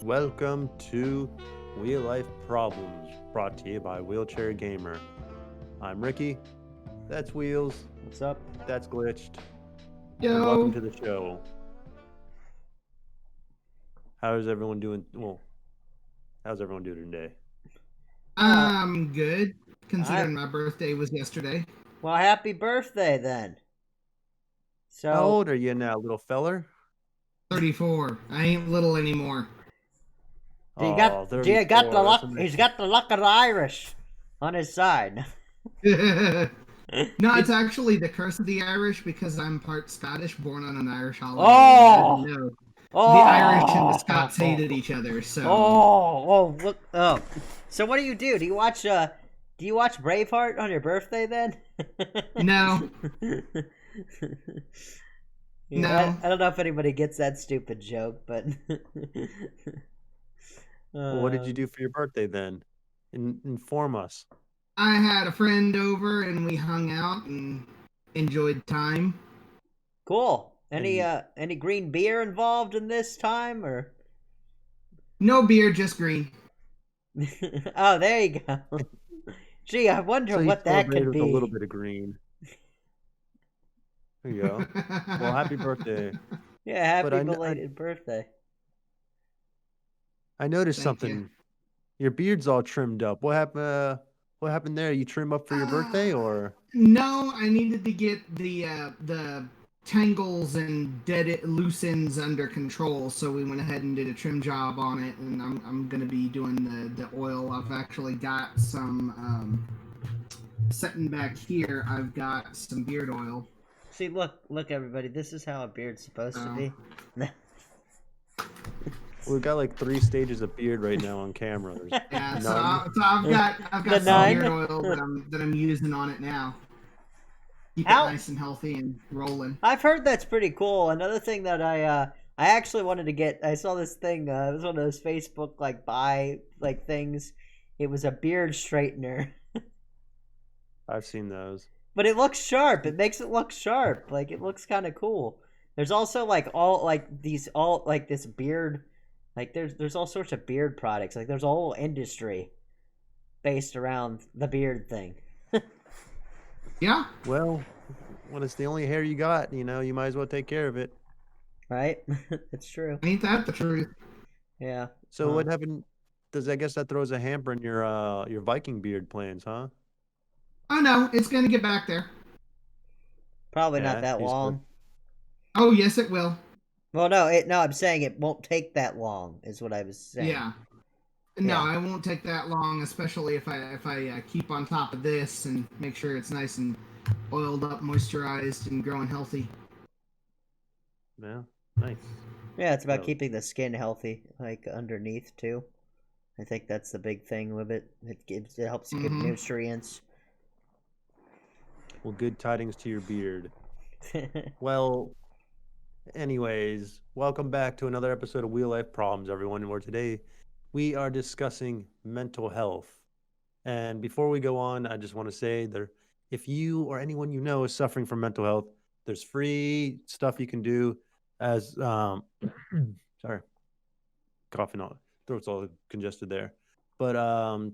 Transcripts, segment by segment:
Welcome to Wheel Life Problems, brought to you by Wheelchair Gamer. I'm Ricky. That's Wheels. What's up? That's Glitched. Yo. And welcome to the show. How's everyone doing? Well, how's everyone doing today? I'm good, considering my birthday was yesterday. Well, happy birthday then. So, How old are you now, little feller? 34. I ain't little anymore. He's got the luck. He's got the luck of the Irish on his side. No, it's actually the curse of the Irish because I'm part Scottish, born on an Irish holiday. Oh! No. Oh! The Irish and the Scots hated each other, so. Look. Oh. So what do you do? Do you watch Braveheart on your birthday then? No. No. I don't know if anybody gets that stupid joke, but. Well, what did you do for your birthday then? Inform us. I had a friend over and we hung out and enjoyed time. Cool. Any green beer involved in this time, or? No beer, just green. Oh, there you go. Gee, I wonder what that could be. A little bit of green. There you go. Well, happy birthday. Yeah, happy belated birthday. I noticed Thank something. you. Your beard's all trimmed up. What happened? What happened there? You trim up for your birthday, or? No, I needed to get the tangles and loose ends under control, so we went ahead and did a trim job on it, and I'm gonna be doing the oil. I've actually got some setting back here. I've got some beard oil. See, look, everybody. This is how a beard's supposed to be. We've got like 3 stages of beard right now on camera. Yeah, so I've got some beard oil that I'm using on it now. Keep it nice and healthy and rolling. I've heard that's pretty cool. Another thing that I actually wanted to get. I saw this thing. It was one of those Facebook buy things. It was a beard straightener. I've seen those. But it looks sharp. It makes it look sharp. It looks kind of cool. There's also this beard. There's all sorts of beard products. There's a whole industry based around the beard thing. Yeah. Well, when it's the only hair you got, you might as well take care of it. Right? It's true. Ain't that the truth? Yeah. So what happened? I guess that throws a hamper in your Viking beard plans, huh? Oh no, it's gonna get back there. Probably not that long. Oh yes, it will. Well, no, I'm saying it won't take that long, is what I was saying. Yeah. No, it won't take that long, especially if I keep on top of this and make sure it's nice and oiled up, moisturized, and growing healthy. Yeah, nice. Yeah, it's about keeping the skin healthy, underneath too. I think that's the big thing with it. It helps you get nutrients. Well, good tidings to your beard. Well, anyways, welcome back to another episode of Wheel Life Problems, everyone. Where today we are discussing mental health. And before we go on, I just want to say if you or anyone you know is suffering from mental health, there's free stuff you can do as sorry, coughing on, throat's all congested there. But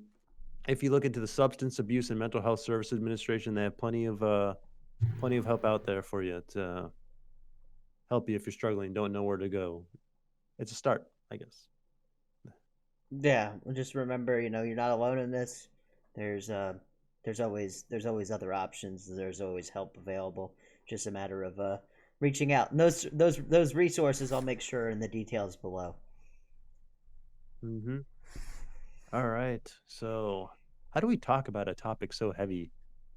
if you look into the Substance Abuse and Mental Health Services Administration, they have plenty of help out there for you to help you if you're struggling, don't know where to go. It's a start, I guess. Yeah, just remember, you're not alone in this. There's always other options. There's always help available. Just a matter of reaching out. And those resources I'll make sure in the details below. Mm-hmm. All right. So, how do we talk about a topic so heavy,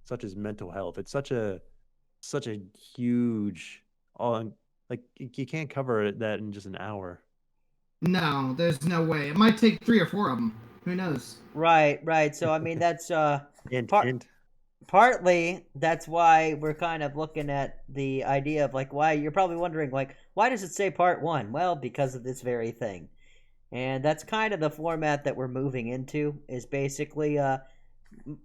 such as mental health? It's such a huge, you can't cover that in just an hour. No, there's no way. It might take 3 or 4 of them. Who knows? Right. So I mean, that's partly that's why we're kind of looking at the idea of why you're probably wondering why does it say part 1? Well, because of this very thing. And that's kind of the format that we're moving into, is basically the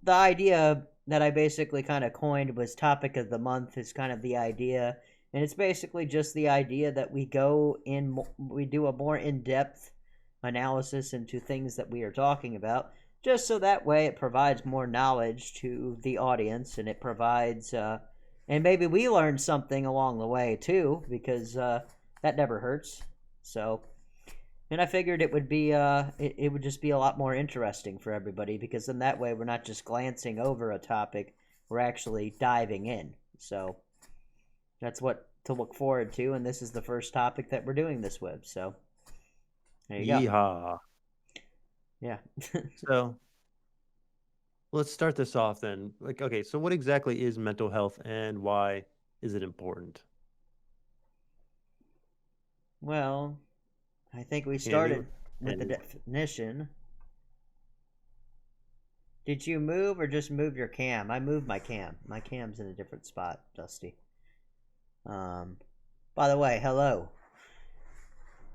idea that I basically kind of coined was topic of the month, is kind of the idea And it's basically just the idea that we do a more in-depth analysis into things that we are talking about, just so that way it provides more knowledge to the audience, and it provides, and maybe we learn something along the way too, because that never hurts. So, and I figured it would be, it would just be a lot more interesting for everybody, because then that way we're not just glancing over a topic, we're actually diving in. So that's what to look forward to, and this is the first topic that we're doing this with. So there you go. Yeehaw. Yeah. So let's start this off then. Like, okay, so what exactly is mental health and why is it important? Well, I think we started with the definition. Did you move or just move your cam? I moved my cam. My cam's in a different spot, Dusty. By the way, hello.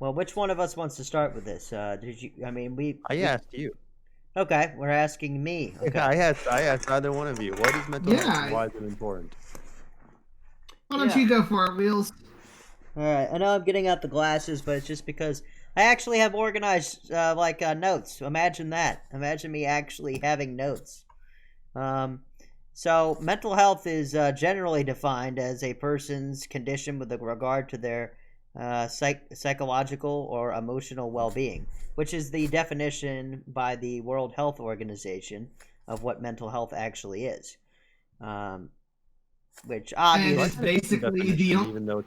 Well, which one of us wants to start with this? Did you? I mean, I asked you. Okay, we're asking me. Okay. I asked either one of you. What is mental health and why is it important? Why don't you go for it, Wheels? All right. I know I'm getting out the glasses, but it's just because I actually have organized notes. Imagine that. Imagine me actually having notes. So mental health is generally defined as a person's condition with regard to their psychological or emotional well-being, which is the definition by the World Health Organization of what mental health actually is. Which obviously it's basically even though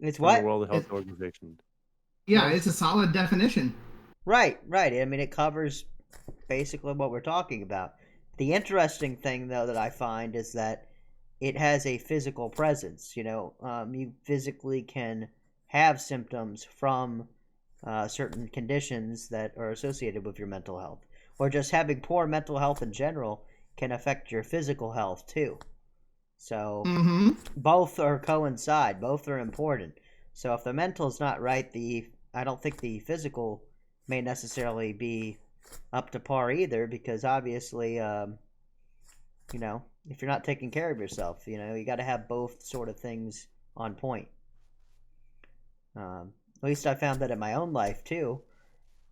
it's what? The World Health Organization. Yeah, it's a solid definition. Right. I mean, it covers basically what we're talking about. The interesting thing, though, that I find is that it has a physical presence. You physically can have symptoms from certain conditions that are associated with your mental health. Or just having poor mental health in general can affect your physical health, too. So both are coincide. Both are important. So if the mental's not right, I don't think the physical may necessarily be up to par either, because obviously, if you're not taking care of yourself, you got to have both sort of things on point. At least I found that in my own life too,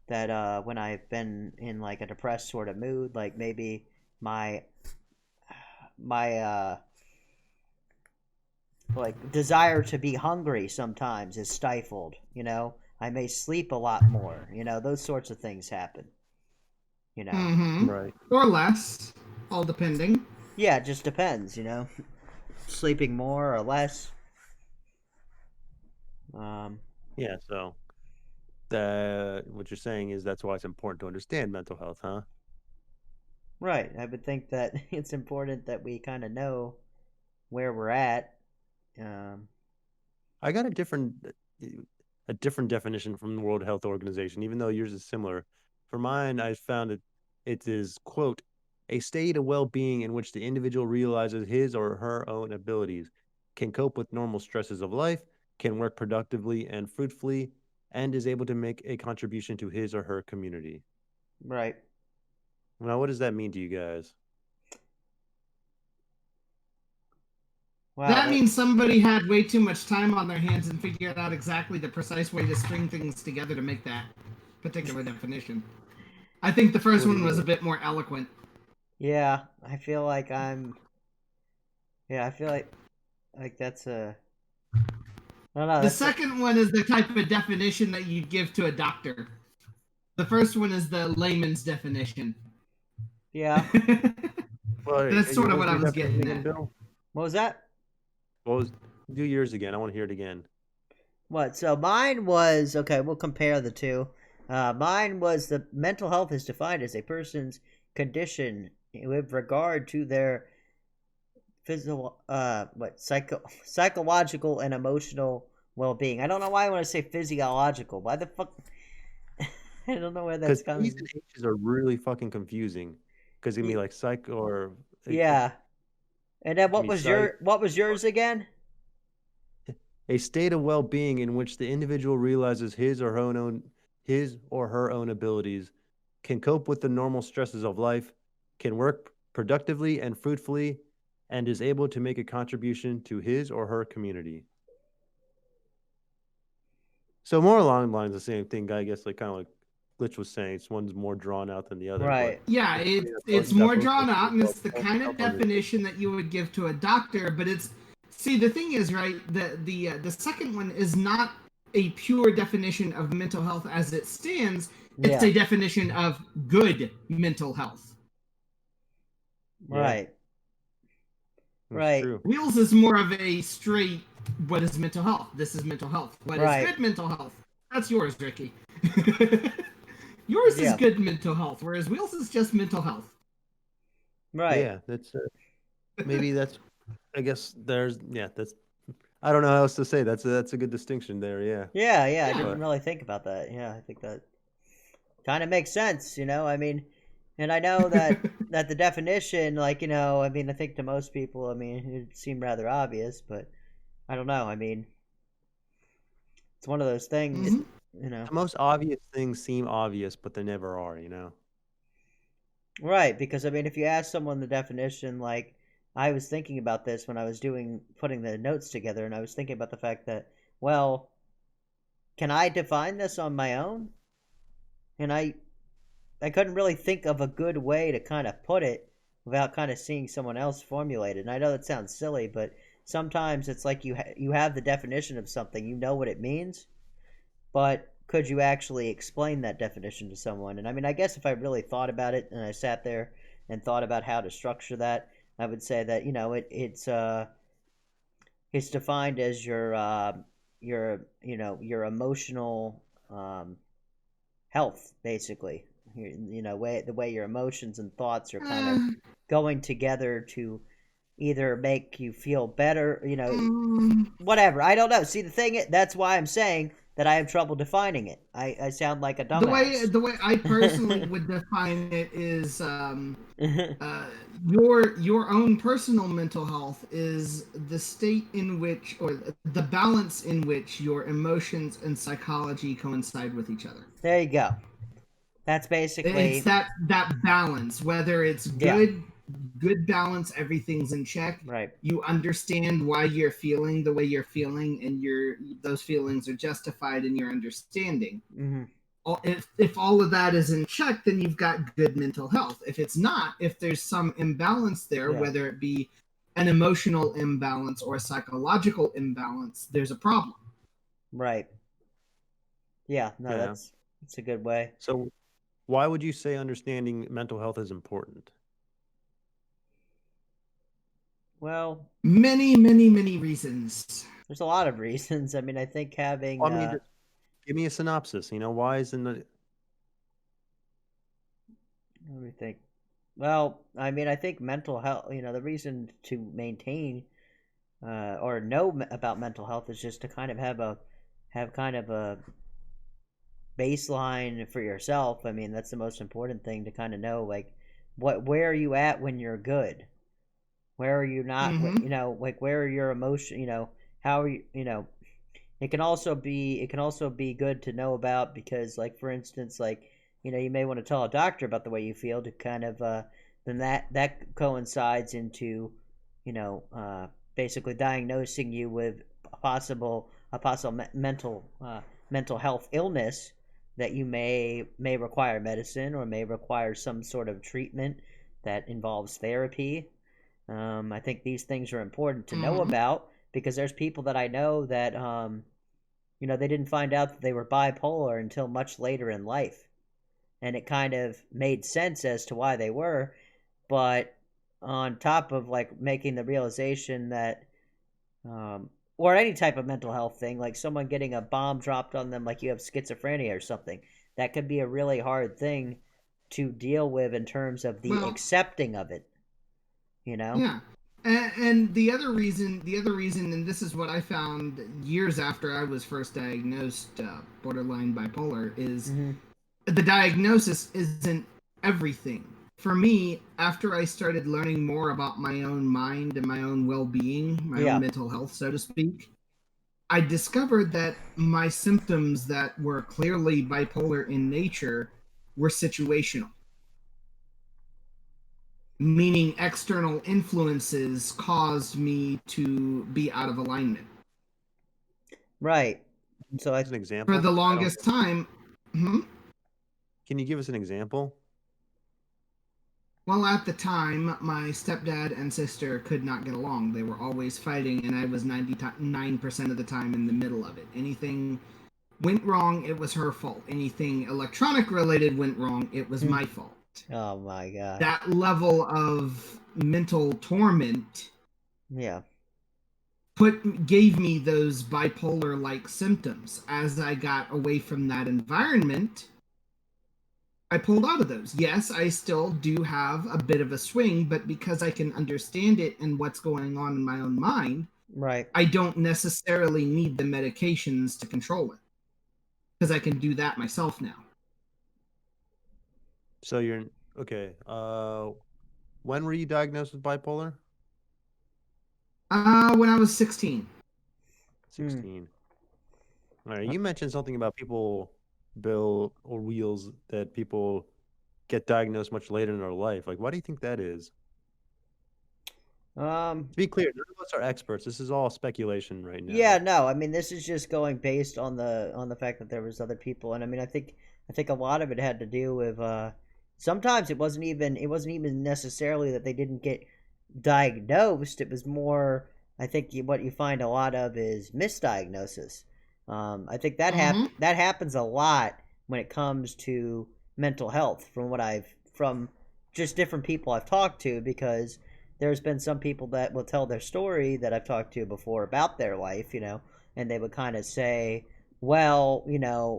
that when I've been in like a depressed sort of mood, like maybe my like desire to be hungry sometimes is stifled. I may sleep a lot more. Those sorts of things happen. Right, or less, all depending. Yeah, it just depends. Sleeping more or less. Yeah. So what you're saying is that's why it's important to understand mental health, huh? Right. I would think that it's important that we kind of know where we're at. I got a different definition from the World Health Organization, even though yours is similar. For mine, I found it is, quote, a state of well-being in which the individual realizes his or her own abilities, can cope with normal stresses of life, can work productively and fruitfully, and is able to make a contribution to his or her community. Right. Now, what does that mean to you guys? Wow, that means somebody had way too much time on their hands and figured out exactly the precise way to string things together to make that particular definition. I think the first one was a bit more eloquent. Yeah, I feel like that's a... The second one is the type of definition that you'd give to a doctor. The first one is the layman's definition. Yeah. Well, that's sort of what I was getting at. What was that? Do yours again. I want to hear it again. What? So mine was, okay, we'll compare the two. Mine was the mental health is defined as a person's condition with regard to their physical, psychological and emotional well-being. I don't know why I want to say physiological. Why the fuck? I don't know where that's coming. Because P's and H's are really fucking confusing. Because it can be like psych or... Yeah. And then what was yours again? A state of well-being in which the individual realizes his or her own abilities, can cope with the normal stresses of life, can work productively and fruitfully, and is able to make a contribution to his or her community. So more along the lines of the same thing, I guess, like kind of like Glitch was saying, it's one's more drawn out than the other. Right. But Yeah, it's more drawn out, and it's the kind of definition that you would give to a doctor. But see, the thing is, right? The second one is not a pure definition of mental health as it stands. It's a definition of good mental health. Right. That's right. True. Wheels is more of a straight. What is mental health? This is mental health. What is good mental health? That's yours, Ricky. Yours is good mental health, whereas Wheels is just mental health. Right. Yeah, that's maybe that's. I guess that's. I don't know how else to say. That's a good distinction there. Yeah. Yeah. I didn't really think about that. Yeah, I think that kind of makes sense. I mean, and I know that that the definition, like I mean, I think to most people, I mean, it would seem rather obvious, but I don't know. I mean, it's one of those things. Mm-hmm. The most obvious things seem obvious, but they never are. Right, because I mean, if you ask someone the definition, like I was thinking about this when I was putting the notes together, and I was thinking about the fact that, well, can I define this on my own? And I couldn't really think of a good way to kind of put it without kind of seeing someone else formulate it. And I know that sounds silly, but sometimes it's like you have the definition of something, you know what it means, but could you actually explain that definition to someone? And I mean, I guess if I really thought about it and I sat there and thought about how to structure that, I would say that it's defined as your emotional health, basically. The way your emotions and thoughts are kind of going together to either make you feel better, whatever. I don't know. See, that's why I'm saying that I have trouble defining it. I sound like a dumbass. The way I personally would define it is your own personal mental health is the state in which, or the balance in which, your emotions and psychology coincide with each other. There you go. That's basically it's that balance, whether it's good balance, everything's in check. Right. You understand why you're feeling the way you're feeling, and those feelings are justified in your understanding. Mm-hmm. If all of that is in check, then you've got good mental health. If it's not, if there's some imbalance there, whether it be an emotional imbalance or a psychological imbalance, there's a problem. Right. Yeah, no, that's a good way. So why would you say understanding mental health is important? Well, many reasons. There's a lot of reasons. I mean, I think having just give me a synopsis. Why isn't it? Let me think. Well, I mean, I think mental health, the reason to maintain or know about mental health is just to kind of have kind of a baseline for yourself. I mean, that's the most important thing, to kind of know, like, where are you at when you're good? Where are you not? Mm-hmm. Like, where are your emotions? How are you? It can also be good to know about, because, like, for instance, like, you may want to tell a doctor about the way you feel, to kind of then that coincides into basically diagnosing you with a possible mental health illness that you may require medicine, or may require some sort of treatment that involves therapy. I think these things are important to know about, because there's people that I know that they didn't find out that they were bipolar until much later in life, and it kind of made sense as to why they were. But on top of, like, making the realization that or any type of mental health thing, like someone getting a bomb dropped on them, like you have schizophrenia or something, that could be a really hard thing to deal with in terms of the accepting of it. Yeah. And the other reason, and this is what I found years after I was first diagnosed borderline bipolar, is the diagnosis isn't everything. For me, after I started learning more about my own mind and my own well-being, my own mental health, so to speak, I discovered that my symptoms that were clearly bipolar in nature were situational. Meaning external influences caused me to be out of alignment. Right. So As an example? For the I don't- longest time. Can you give us an example? Well, at the time, my stepdad and sister could not get along. They were always fighting, and I was 99% of the time in the middle of it. Anything went wrong, it was her fault. Anything electronic related went wrong, it was my fault. Oh my god. That level of mental torment Yeah. gave me those bipolar like symptoms. As I got away from that environment, I pulled out of those. Yes, I still do have a bit of a swing, but because I can understand it and what's going on in my own mind, Right. I don't necessarily need the medications to control it, because I can do that myself now. So you're okay. When were you diagnosed with bipolar? When I was 16. 16. All right. You mentioned something about people, Bill or Wheels, that people get diagnosed much later in their life. Like, why do you think that is? To be clear, none of us are experts. This is all speculation right now. Yeah, no, I mean this is just going based on the fact that there was other people, and I mean I think a lot of it had to do with sometimes it wasn't even necessarily that they didn't get diagnosed. It was more, I think what you find a lot of is misdiagnosis. I think that that happens a lot when it comes to mental health from just different people I've talked to, because there's been some people that will tell their story that I've talked to before about their life, and they would kind of say, well,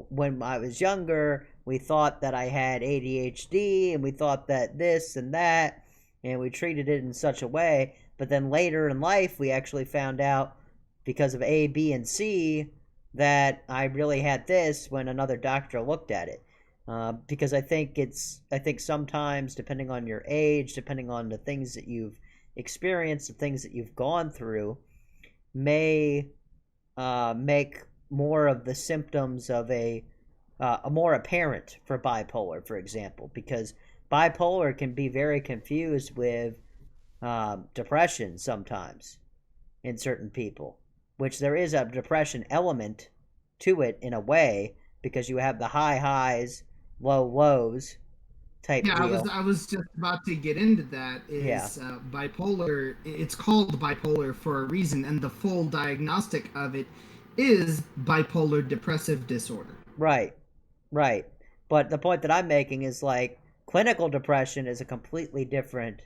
when I was younger, we thought that I had ADHD and we thought that this and that, and we treated it in such a way. But then later in life, we actually found out because of A, B, and C that I really had this when another doctor looked at it. Because I think sometimes, depending on your age, depending on the things that you've experienced, the things that you've gone through, may make more of the symptoms of a more apparent for bipolar, for example, because bipolar can be very confused with depression sometimes in certain people, which there is a depression element to it in a way, because you have the high highs, low lows type deal. I was just about to get into that. Bipolar? It's called bipolar for a reason, and the full diagnostic of it is bipolar depressive disorder. Right. But the point that I'm making is, like, clinical depression is a completely different.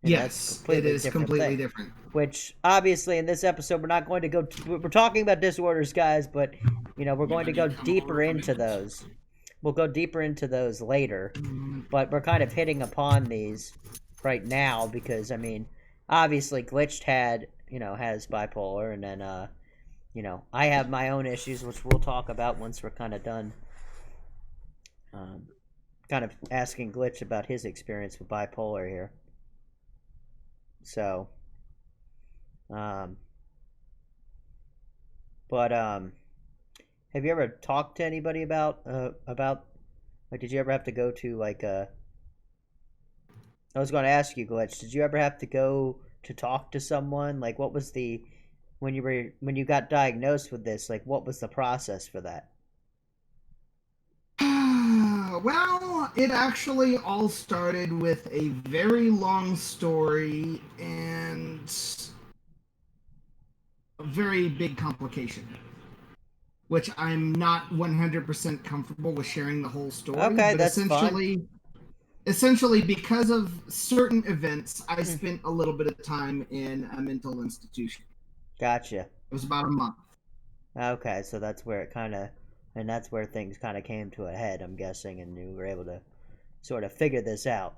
Yes, it is completely different. Which obviously in this episode we're not going to go. We're talking about disorders, guys, but we're going to go deeper into those. We'll go deeper into those later, but we're kind of hitting upon these right now because, I mean, obviously Glitched has bipolar, and then I have my own issues, which we'll talk about once we're kind of done. Kind of asking Glitch about his experience with bipolar here. So, have you ever talked to anybody about like, did you ever have to go to like I was going to ask you, Glitch, did you ever have to go to talk to someone? Like, what was when you got diagnosed with this, like, what was the process for that? Well, it actually all started with a very long story and a very big complication, which I'm not 100% comfortable with sharing the whole story. Okay, but that's fine. Essentially, because of certain events, I spent a little bit of time in a mental institution. Gotcha. It was about a month. Okay, so that's where that's where things kind of came to a head, I'm guessing, and you were able to sort of figure this out.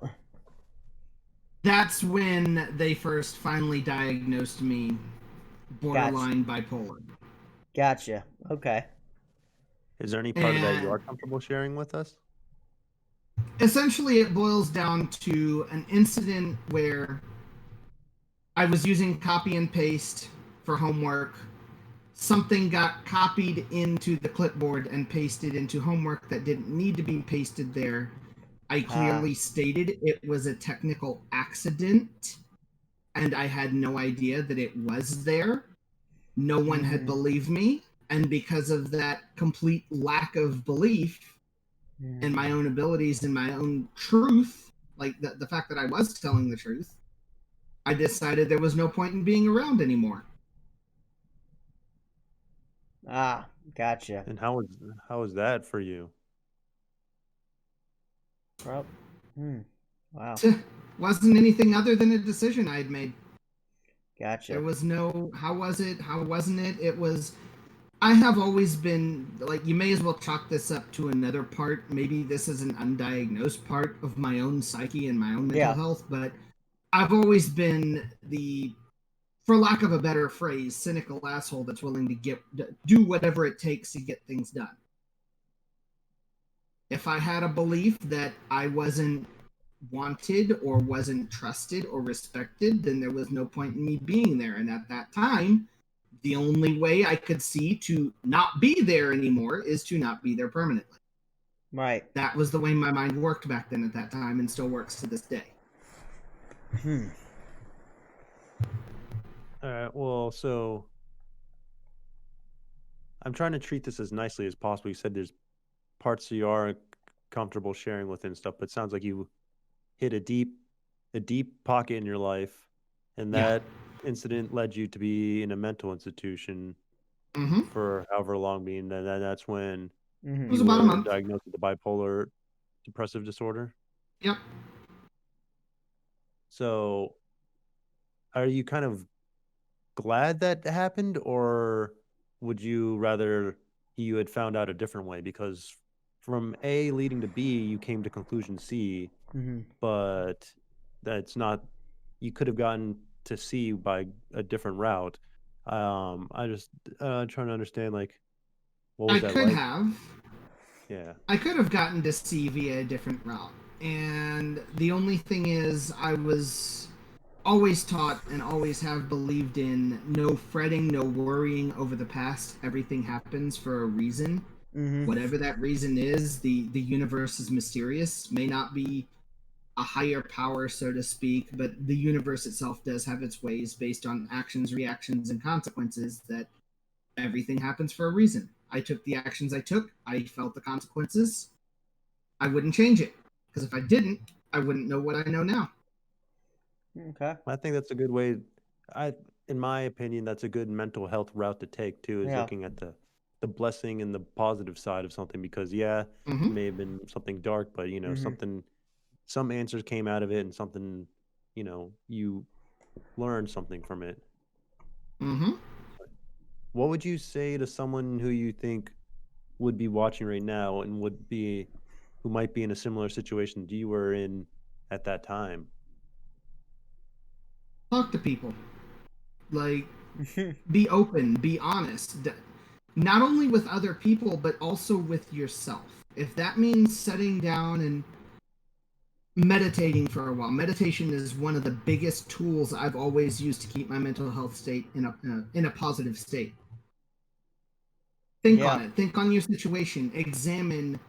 That's when they first finally diagnosed me borderline bipolar. Gotcha. Okay. Is there any part of that you are comfortable sharing with us? Essentially, it boils down to an incident where I was using copy and paste for homework. Something got copied into the clipboard and pasted into homework that didn't need to be pasted there. I clearly stated it was a technical accident, and I had no idea that it was there. No one had believed me. And because of that complete lack of belief in my own abilities and my own truth, like the fact that I was telling the truth, I decided there was no point in being around anymore. Ah, gotcha. And how was that for you? Well, wow, Wasn't anything other than a decision I had made. gotcha. There was no how was it, how wasn't it. It was, I have always been like, you may as well chalk this up to another part. Maybe this is an undiagnosed part of my own psyche and my own mental Yeah. health, but I've always been the, for lack of a better phrase, cynical asshole that's willing to do whatever it takes to get things done. If I had a belief that I wasn't wanted or wasn't trusted or respected, then there was no point in me being there. And at that time, the only way I could see to not be there anymore is to not be there permanently. Right. That was the way my mind worked back then at that time, and still works to this day. All right. Well, so I'm trying to treat this as nicely as possible. You said there's parts you are comfortable sharing with and stuff, but it sounds like you hit a deep pocket in your life, and that incident led you to be in a mental institution for however long. Being that's when It was you about a were month. diagnosed with the bipolar depressive disorder. Yep. So, are you kind of glad that happened, or would you rather you had found out a different way? Because from A leading to B, you came to conclusion C, but that's not, you could have gotten to C by a different route. I just trying to understand, like, what was I that could like? have. Yeah. I could have gotten to C via a different route. And the only thing is, I was always taught and always have believed in no fretting, no worrying over the past. Everything happens for a reason. Whatever that reason is, the universe is mysterious. May not be a higher power, so to speak, but the universe itself does have its ways based on actions, reactions, and consequences, that everything happens for a reason. I took the actions I took. I felt the consequences. I wouldn't change it, because if I didn't, I wouldn't know what I know now. Okay. I think that's a good way. In my opinion, that's a good mental health route to take too, is looking at the blessing and the positive side of something, because it may have been something dark, but some answers came out of it, and something, you learned something from it. What would you say to someone who you think would be watching right now and who might be in a similar situation that you were in at that time? Talk to people. Like, be open, be honest. Not only with other people, but also with yourself. If that means sitting down and meditating for a while. Meditation is one of the biggest tools I've always used to keep my mental health state in a positive state. Think on it. Think on your situation. Examine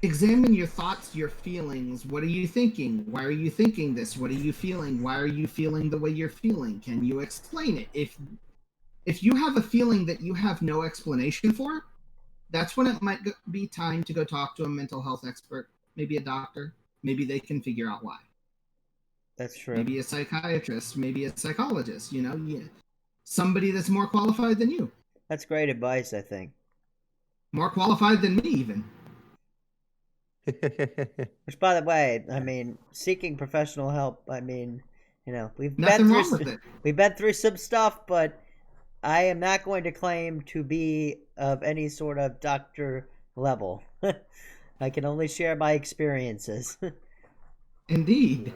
your thoughts, your feelings. What are you thinking? Why are you thinking this? What are you feeling? Why are you feeling the way you're feeling? Can you explain it? If you have a feeling that you have no explanation for, that's when it might be time to go talk to a mental health expert, maybe a doctor. Maybe they can figure out why. That's true. Maybe a psychiatrist, maybe a psychologist, somebody that's more qualified than you. That's great advice, I think. More qualified than me, even. Which, by the way, I mean, seeking professional help, I mean, we've Nothing been wrong through with it. We've been through some stuff, but I am not going to claim to be of any sort of doctor level. I can only share my experiences. Indeed. Yeah.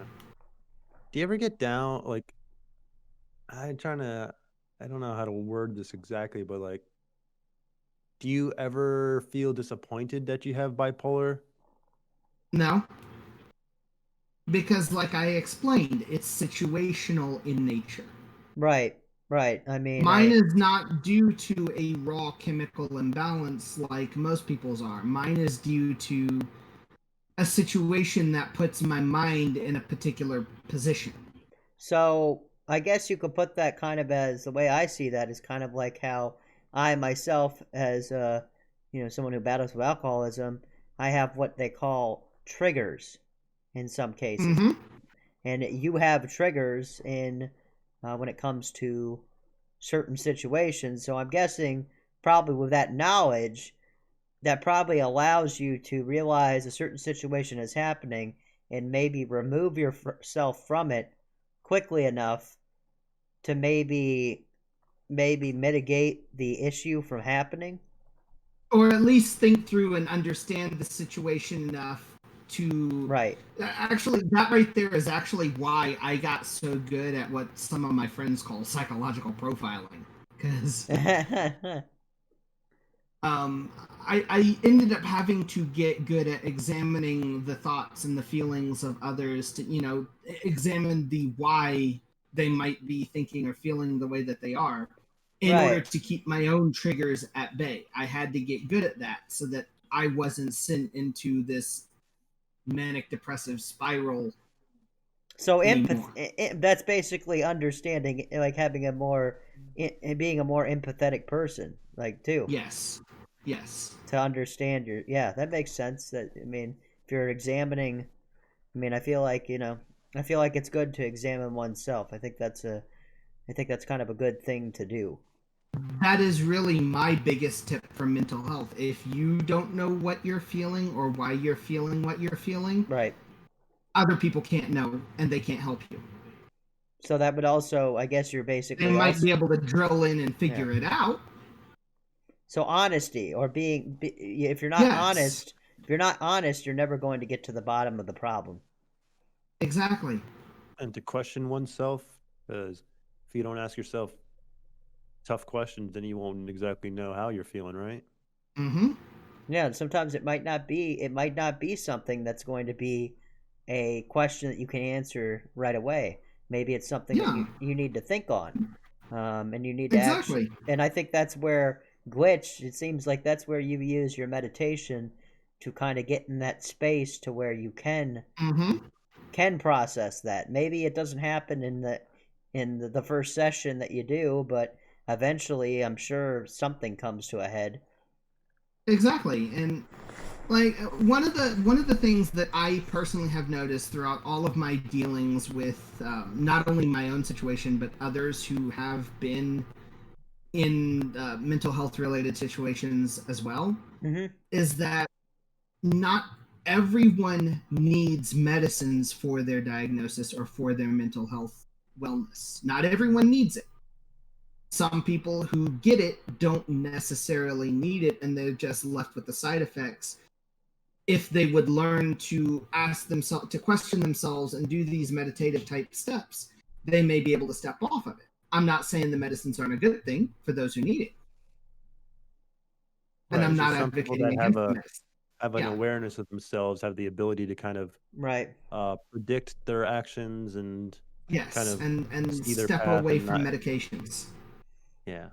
Do you ever get down, like, I don't know how to word this exactly, but like, do you ever feel disappointed that you have bipolar? No. Because, like I explained, it's situational in nature. Right. I mean, mine is not due to a raw chemical imbalance like most people's are. Mine is due to a situation that puts my mind in a particular position. So I guess you could put that kind of as, the way I see that, is kind of like how I myself, as someone who battles with alcoholism, I have what they call triggers in some cases, Mm-hmm. and you have triggers in when it comes to certain situations. So I'm guessing probably with that knowledge, that probably allows you to realize a certain situation is happening and maybe remove yourself from it quickly enough to maybe mitigate the issue from happening. Or at least think through and understand the situation enough to Right. actually, that right there is actually why I got so good at what some of my friends call psychological profiling, because I ended up having to get good at examining the thoughts and the feelings of others to, examine the why they might be thinking or feeling the way that they are in order Right. to keep my own triggers at bay. I had to get good at that so that I wasn't sent into this manic depressive spiral So anymore. that's basically understanding, like having a more being a more empathetic person, like too. Yes. Yes. To understand that makes sense. That, I mean, if you're examining, I mean, I feel like, I feel like it's good to examine oneself. I think that's kind of a good thing to do. That is really my biggest tip for mental health. If you don't know what you're feeling or why you're feeling what you're feeling, Right. other people can't know and they can't help you. So that would also, I guess, you're They basically might also, be able to drill in and yeah. figure it out. So honesty, or if you're not Yes, honest, you're never going to get to the bottom of the problem. exactly. And to question oneself, because if you don't ask yourself tough questions, then you won't exactly know how you're feeling, right? Mm-hmm. Yeah, and sometimes it might not be something that's going to be a question that you can answer right away. Maybe it's something that Yeah, you need to think on, and you need to actually. exactly. And I think that's where glitch. It seems like that's where you use your meditation to kind of get in that space to where you Mm-hmm. can process that. Maybe it doesn't happen in the first session that you do, but eventually, I'm sure something comes to a head. Exactly. And like one of the things that I personally have noticed throughout all of my dealings with not only my own situation but others who have been in mental health related situations as well Mm-hmm. is that not everyone needs medicines for their diagnosis or for their mental health wellness. Not everyone needs it. Some people who get it don't necessarily need it and they're just left with the side effects. If they would learn to ask themselves, to question themselves and do these meditative type steps, they may be able to step off of it. I'm not saying the medicines aren't a good thing for those who need it. And Right. I'm It's not just some people advocating that have against the a medicine. have an Yeah. awareness of themselves, have the ability to kind of Right. predict their actions and kind Yes. of And see their step path away and from not, medications. yeah.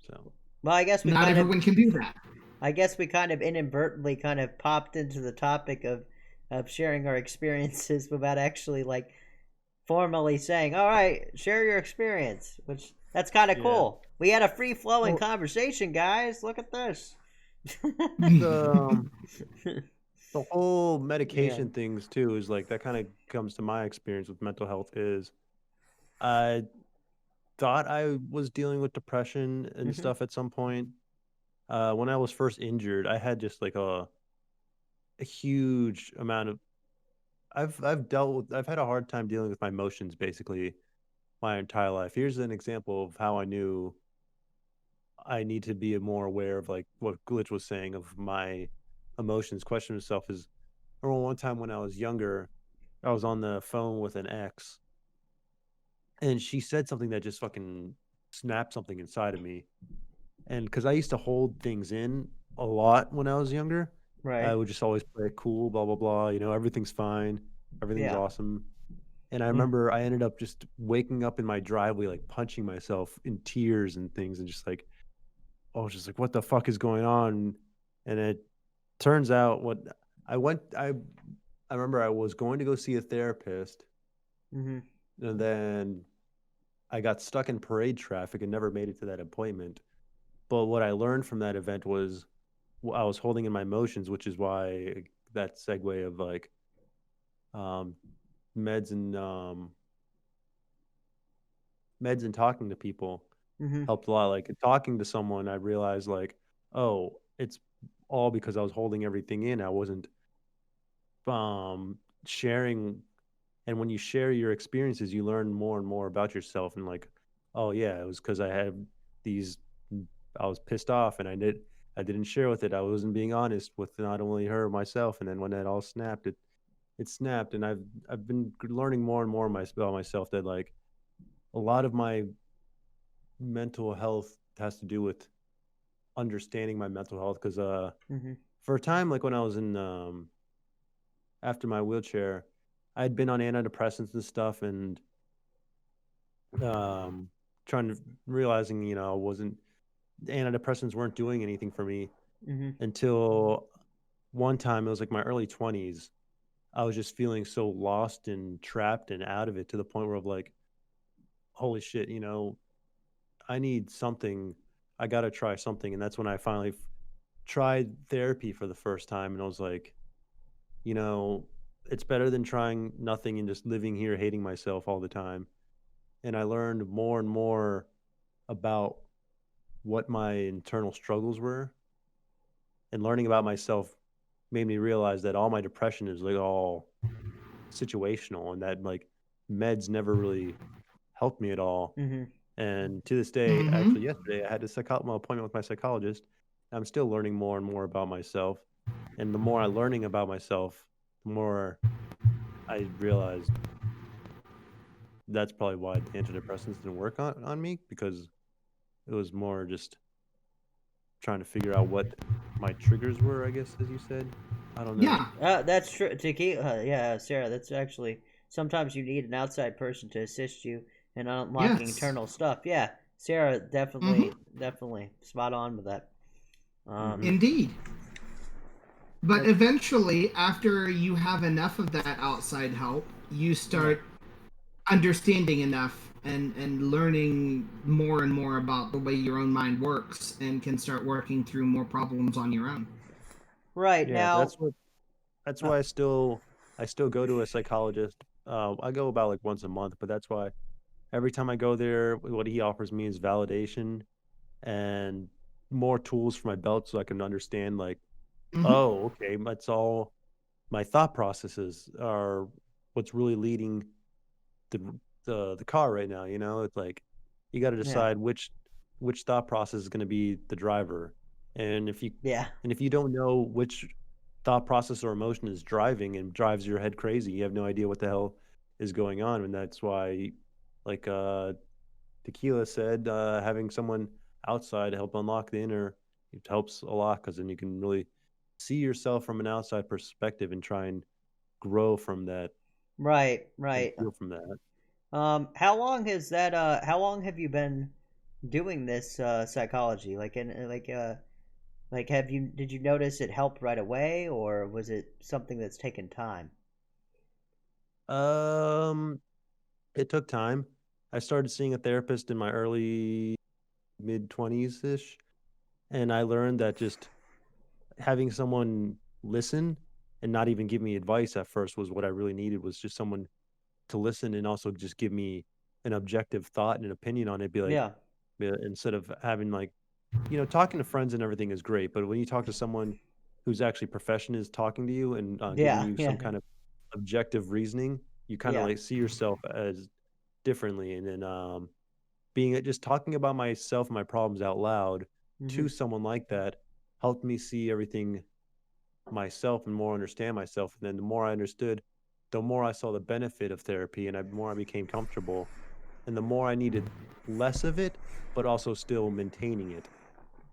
So Well, Not everyone can do that. I guess we kind of inadvertently kind of popped into the topic of sharing our experiences without actually like formally saying, "All right, share your experience," which that's kind of yeah. cool. We had a free flowing Well, conversation, guys. Look at this. the the whole Yeah. medication things too is like that kind of comes to my experience with mental health is I thought I was dealing with depression and Hmm. stuff at some point. When I was first injured, I had just like a huge amount of I've had a hard time dealing with my emotions basically my entire life. Here's an example of how I knew I need to be more aware of like what Glitch was saying of my emotions. Question myself is, I remember one time when I was younger, I was on the phone with an ex, and she said something that just fucking snapped something inside of me. And because I used to hold things in a lot when I was younger, I Right. would just always play it cool, blah blah blah. You know, everything's fine, everything's Yeah. awesome. And I Mm. remember I ended up just waking up in my driveway, like punching myself in tears and things, and just like, I was just like, what the fuck is going on? And it turns out what I went, I remember I was going to go see a therapist, Hmm. and then I got stuck in parade traffic and never made it to that appointment. But what I learned from that event was I was holding in my emotions, which is why that segue of like um, meds and meds and talking to people Mm-hmm. helped a lot. Like talking to someone, I realized like, oh, it's all because I was holding everything in. I wasn't sharing. And when you share your experiences, you learn more and more about yourself. And like, oh yeah, it was because I had these. I was pissed off, and I didn't share with it. I wasn't being honest with not only her, myself. And then when that all snapped, it snapped. And I've been learning more and more about myself that like a lot of my mental health has to do with understanding my mental health because Mm-hmm. for a time like when I was in after my wheelchair I'd been on antidepressants and stuff and um trying to realizing I wasn't antidepressants weren't doing anything for me Mm-hmm. until one time it was like my early 20s. I was just feeling so lost and trapped and out of it to the point where I'm like, holy shit, I need something. I got to try something. And that's when I finally tried therapy for the first time. And I was like, you know, it's better than trying nothing and just living here hating myself all the time. And I learned more and more about what my internal struggles were. And learning about myself made me realize that all my depression is like all situational and that like meds never really helped me at all. Mm-hmm. And to this day, actually, Mm-hmm. yesterday, I had my appointment with my psychologist. I'm still learning more and more about myself. And the more I'm learning about myself, the more I realized that's probably why the antidepressants didn't work on me because it was more just trying to figure out what my triggers were, I guess, as you said. I don't know. Yeah. That's true. To keep, yeah, Sarah. That's actually sometimes you need an outside person to assist you in unlocking Yes. internal stuff. Yeah, Sarah, Mm-hmm. definitely spot on with that. Mm-hmm. Indeed. But But eventually, after you have enough of that outside help, you yeah, start understanding enough and learning more and more about the way your own mind works and can start working through more problems on your own. right Yeah, now, that's uh, why I still go to a psychologist. I go about like once a month, but that's why every time I go there, what he offers me is validation and more tools for my belt so I can understand like, Mm-hmm. oh, okay, that's all my thought processes are what's really leading the the car right now, It's like you got to yeah, decide which thought process is going to be the driver. And if you yeah, and if you don't know which thought process or emotion is driving and drives your head crazy, you have no idea what the hell is going on. And that's why like Tequila said, having someone outside help unlock the inner, it helps a lot because then you can really see yourself from an outside perspective and try and grow from that right, and right. heal from that. How long has that? How long have you been doing this psychology? Like, have you did you notice it helped right away, or was it something that's taken time? Um, it took time. I started seeing a therapist in my early mid 20s ish, and I learned that just having someone listen and not even give me advice at first was what I really needed was just someone to listen and also just give me an objective thought and an opinion on it. Be like, Yeah, instead of having like, talking to friends and everything is great, but when you talk to someone who's actually profession is talking to you and giving yeah, you some yeah, kind of objective reasoning, you kind of yeah. like see yourself as differently. And then being just talking about myself and my problems out loud Mm-hmm. to someone like that helped me see everything myself and more understand myself. And then the more I understood, the more I saw the benefit of therapy and the more I became comfortable and the more I needed less of it, but also still maintaining it.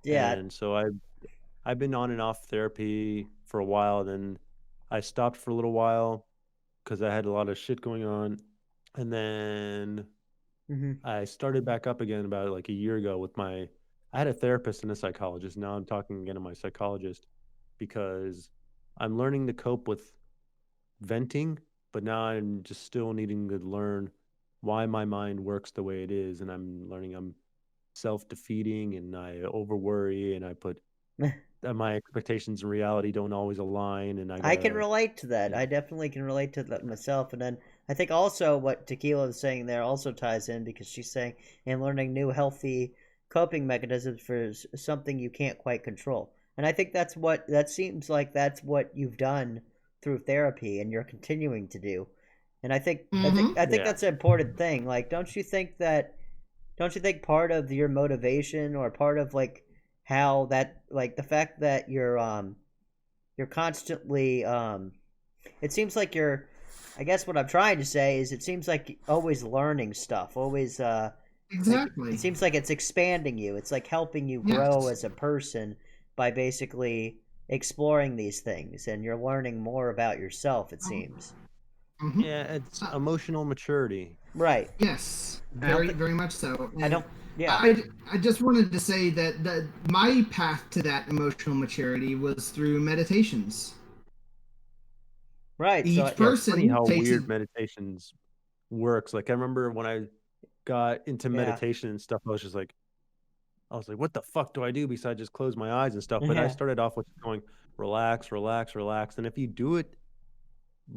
Yeah. And so I've been on and off therapy for a while. Then I stopped for a little while because I had a lot of shit going on. And then Mm-hmm. I started back up again about like a year ago with I had a therapist and a psychologist. Now I'm talking again to my psychologist because I'm learning to cope with venting, but now I'm just still needing to learn why my mind works the way it is. And I'm learning I'm self-defeating, and I over-worry, and I put my expectations and reality don't always align, and I I can gotta. relate to that. Yeah. I definitely can relate to that myself. And then I think also what Tequila is saying there also ties in, because she's saying, and learning new healthy coping mechanisms for something you can't quite control. And I think that seems like that's what you've done through therapy, and you're continuing to do. And I think Yeah. that's an important thing. Like, don't you think part of your motivation, or part of like how that, like the fact that you're constantly it seems like you're, I guess what I'm trying to say is, it seems like always learning stuff, always like, it Exactly. seems like it's expanding you, it's like helping you grow Yes. as a person by basically exploring these things, and you're learning more about yourself, it seems. Mm-hmm. Yeah, it's emotional maturity. Right. Yes, I don't very, think very much so. I And don't yeah. I just wanted to say that my path to that emotional maturity was through meditations. Right. So Each Yeah, it's funny person how takes a weird meditations works. Like I remember when I got into yeah. meditation and stuff, I was like, what the fuck do I do besides just close my eyes and stuff? But I Yeah. started off with going, relax, relax, relax. And if you do it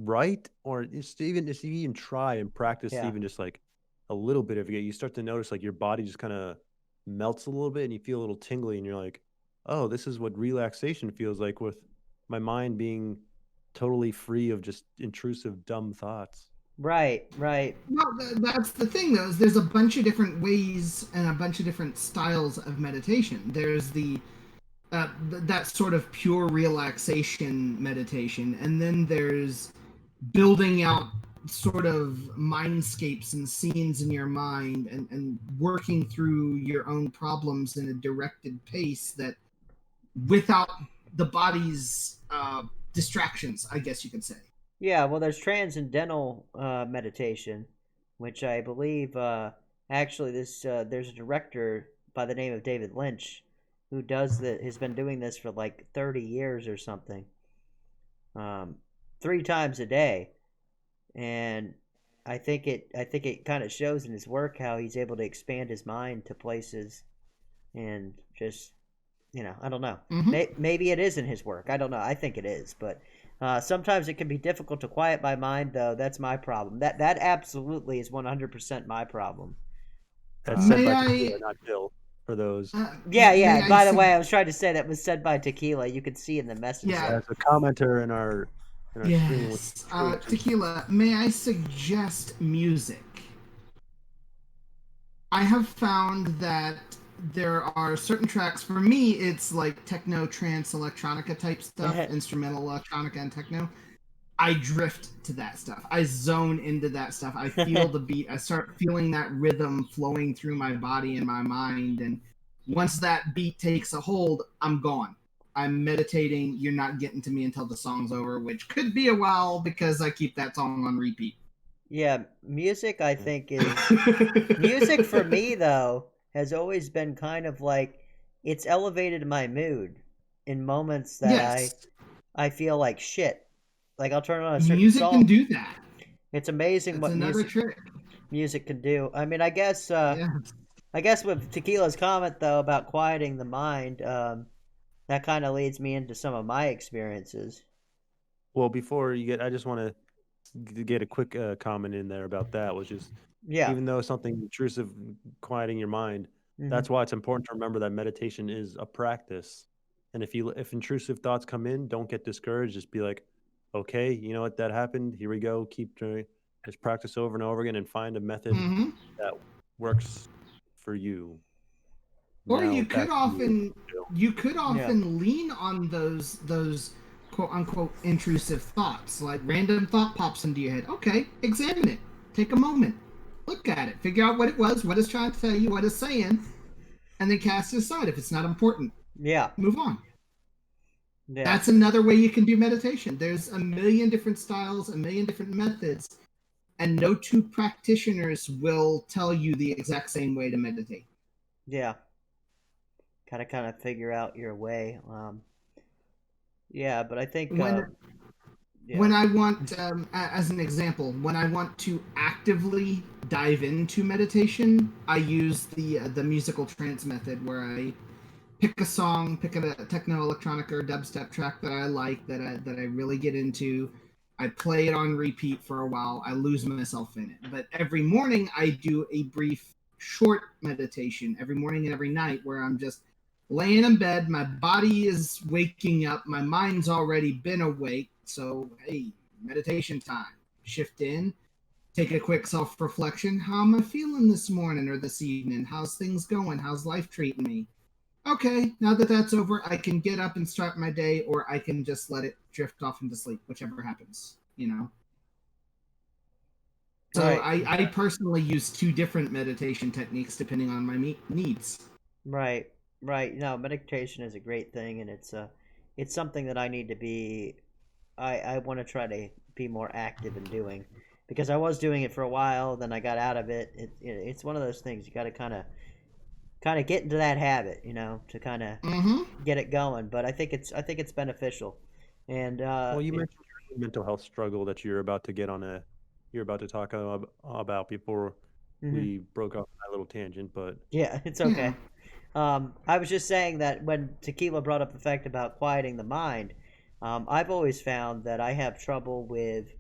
right, or just even try and practice Yeah. even just like a little bit of it, you start to notice like your body just kind of melts a little bit and you feel a little tingly and you're like, oh, this is what relaxation feels like, with my mind being totally free of just intrusive dumb thoughts. Right. Right. Well, that's the thing, though. Is there's a bunch of different ways and a bunch of different styles of meditation. There's the that sort of pure relaxation meditation, and then there's building out sort of mindscapes and scenes in your mind, and working through your own problems in a directed pace that without the body's distractions, I guess you could say. Yeah, well, there's transcendental meditation, which I believe actually there's a director by the name of David Lynch who does that, has been doing this for like 30 years or something, um, 3 times a day, and I think it kind of shows in his work how he's able to expand his mind to places, and just, I don't know. Mm-hmm. Maybe it is in his work. I don't know. I think it is, but sometimes it can be difficult to quiet my mind, though. That's my problem. That absolutely is 100% my problem. That's said May by I? Tequila, not Bill, for those. Yeah, yeah. May And I? by the way, I was trying to say that was said by Tequila. You can see in the message Yeah. As there. a commenter in our stream, which is Yes. true, which is Tequila, may I suggest music? I have found that there are certain tracks. For me, it's like techno, trance, electronica type stuff, instrumental electronica and techno. I drift to that stuff. I zone into that stuff. I feel the beat. I start feeling that rhythm flowing through my body and my mind. And once that beat takes a hold, I'm gone. I'm meditating. You're not getting to me until the song's over, which could be a while because I keep that song on repeat. Yeah, music, I think, is music for me, though, has always been kind of like, it's elevated my mood in moments that Yes, I feel like shit. Like, I'll turn on a certain music can song. do that. It's amazing It's what another trick. music can do. I mean, Yeah. I guess with Tequila's comment though about quieting the mind, that kind of leads me into some of my experiences. well. Before you get, I just want to get a quick comment in there about that, which is Yeah. even though something intrusive, quieting your mind, Hmm. that's why it's important to remember that meditation is a practice. And if intrusive thoughts come in, don't get discouraged. Just be like, okay, you know what, that happened. Here we go. Keep doing. Just practice over and over again, and find a method Mm-hmm. that works for you. Or Now back to you. you could Yeah. often lean on those quote unquote intrusive thoughts. Like random thought pops into your head. Okay, examine it. Take a moment. Look at it. Figure out what it was, what it's trying to tell you, what it's saying, and then cast it aside if it's not important. Yeah. Move on. Yeah. That's another way you can do meditation. There's a million different styles, a million different methods, and no two practitioners will tell you the exact same way to meditate. Yeah. Kind of figure out your way. Yeah, but I think When Yeah. When I want, as an example, when I want to actively dive into meditation, I use the musical trance method, where I pick a song, pick a techno, electronic, or dubstep track that I like, that I really get into. I play it on repeat for a while. I lose myself in it. But every morning I do a brief, short meditation every morning and every night, where I'm just laying in bed. My body is waking up. My mind's already been awake. So hey, meditation time. Shift in. Take a quick self reflection. How am I feeling this morning or this evening? How's things going? How's life treating me? Okay, now that that's over, I can get up and start my day, or I can just let it drift off into sleep, whichever happens, So Right. I personally use two different meditation techniques depending on my needs. Right. Right. No, meditation is a great thing, and it's something that I need to be. I want to try to be more active in doing, because I was doing it for a while, then I got out of it. It's one of those things you got to kind of get into that habit, to kind of Mm-hmm. get it going. But I think it's beneficial, and Well, you mentioned your mental health struggle that you're about to talk about before mhm. we broke off that little tangent, but Yeah, it's Yeah. okay. I was just saying that when Tequila brought up the fact about quieting the mind, I've always found that I have trouble with